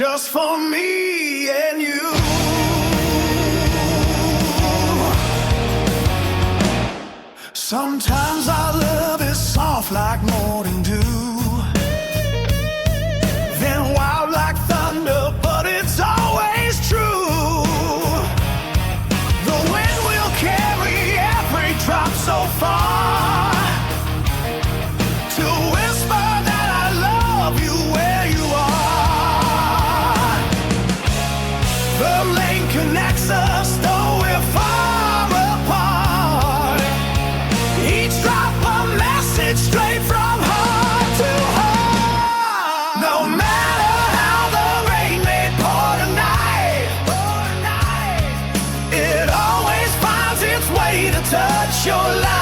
just for me and you. Sometimes our love is soft like morning dew, then wild like thunder, but it's always true. The wind will carry every drop so far, to whisper that I love you where you are. The lane connects us, though we're far apart. Each drop a message straight from heart to heart. No matter how the rain may pour tonight, it always finds its way to touch your life.